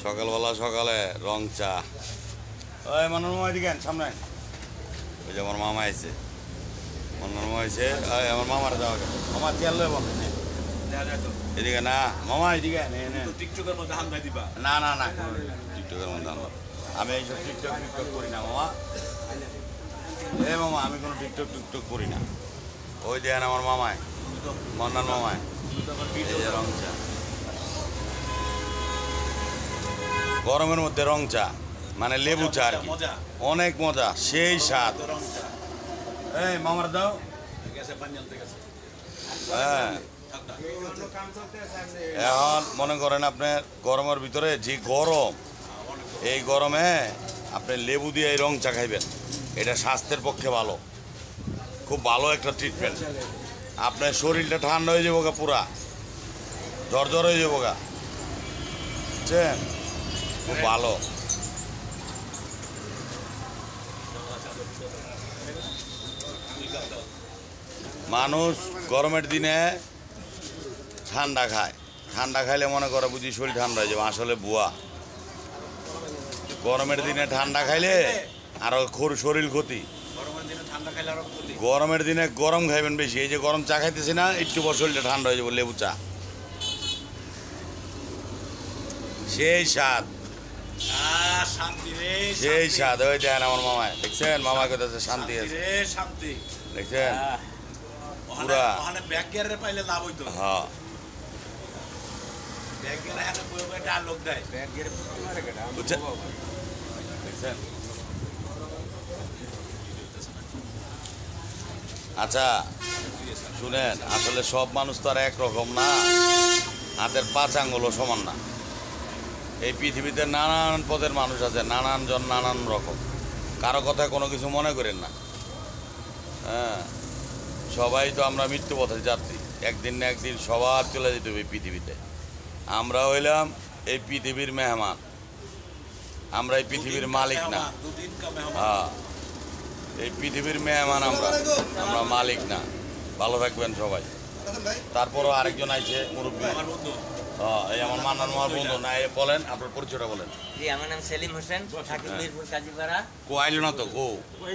সকালবেলা সকালে রং চা। ওই মনোর মামা এদিকে সামনে। ওই যে আমার মামা আইছে, মনোর মামা আইছে। ওই আমার মামার যাওয়া গেল, মামা চেয়ার লই বল এদিকে না মামা এদিকে টিকটকের মধ্যে হামলা দিবা না না না টিকটকের মধ্যে আমি এইসব টিকটক টিকটক করি না মামা। এ মামা আমি কোনো টিকটক টিকটক করি না। ওই দেন আমার মামায় মন্নান মামায় রং চা, গরমের মধ্যে রং চা মানে লেবু চা আর কি, অনেক মজা, সেই স্বাদ। এই মামার দাও। হ্যাঁ এখন মনে করেন আপনার গরমের ভিতরে যে গরম, এই গরমে আপনি লেবু দিয়ে এই রং চা খাইবেন, এটা স্বাস্থ্যের পক্ষে ভালো, খুব ভালো একটা ট্রিটমেন্ট। আপনার শরীরটা ঠান্ডা হয়ে যাবো গা, পুরা জ্বর হয়ে যাবো গা, বুঝছেন? খুব ভালো। মানুষ গরমের দিনে ঠান্ডা খায়, ঠান্ডা খাইলে মনে করে বুঝি শরীর ঠান্ডা হয়ে যাবে, আসলে বুয়া। গরমের দিনে ঠান্ডা খাইলে আরো শরীর ক্ষতি। গরমের দিনে গরম খাইবেন বেশি, এই যে গরম চা খাইতেছি না, একটু পর শরীরটা ঠান্ডা হয়ে যাবে, লেবু চা সেই স্বাদ, সেই স্বাদ। ওই দেখেন আমার মামায়, দেখছেন মামা কোথাছে শান্তি আছে, দেখছেন পুরা। হ্যাঁ আচ্ছা শুনেন, আসলে সব মানুষ তো আর একরকম না, হাতের 5 আঙ্গুলও সমান না। এই পৃথিবীতে নানান পদের মানুষ আছে, নানান জন নানান রকম, কারো কথায় কোনো কিছু মনে করেন না। হ্যাঁ সবাই তো আমরা মৃত্যু পথের যাত্রী, একদিন না একদিন সবার চলে যেতে হবে পৃথিবীতে। আমরা হইলাম এই পৃথিবীর মেহমান, আমরা এই পৃথিবীর মালিক না। হ্যাঁ এই পৃথিবীর মেহমান আমরা, আমরা মালিক না। ভালো থাকবেন সবাই। তারপরও আরেকজন আইছে মুরব্বী, এই আমার মান্নান মামার বন্ধু। না বলেন আপনার পরিচয়টা বলেন। জি আমার নাম সেলিম হোসেন, থাকি মিরপুর কাজীপাড়া। কো আইলো না তো, কো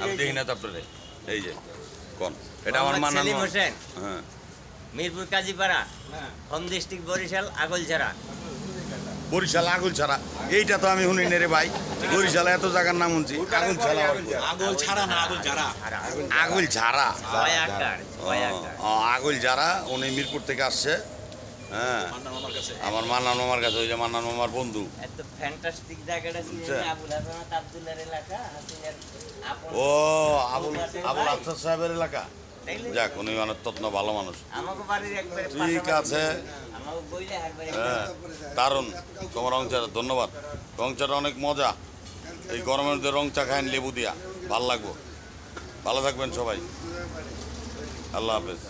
আমি দেখি না তো আপনারে। এই যে কোন এটা আমার মান্নান সেলিম হোসেন। হ্যাঁ মিরপুর কাজীপাড়া, হোম ডিস্ট্রিক্ট বরিশাল আগলঝাড়া। বরিশাল আগলঝাড়া, এইটা তো আমি শুনি না রে ভাই। বরিশালে এত জায়গার নাম শুনছি, আগলঝাড়া। আগলঝাড়া না আগলঝাড়া, আগলঝাড়া, আগলঝাড়া। উনি মিরপুর থেকে আসছে। হ্যাঁ আমার মান্নান মামার কাছে, ওই যে মান্নান মামার বন্ধু। এত ফ্যান্টাস্টিক জায়গাটা ছিল আবুল হাসান আব্দুল্লাহর এলাকা, ও আবুল আফসার সাহেবের এলাকা। যাক উনি অনেক তত্ন ভালো মানুষ। আমাকে বাড়ির একবারে ঠিক আছে। হ্যাঁ দারুণ তোমার রং চা, ধন্যবাদ। রং চাটা অনেক মজা, এই গরমের মধ্যে রং চা খাইন লেবু দিয়া, ভাল লাগবো। ভালো থাকবেন সবাই, আল্লাহ হাফেজ।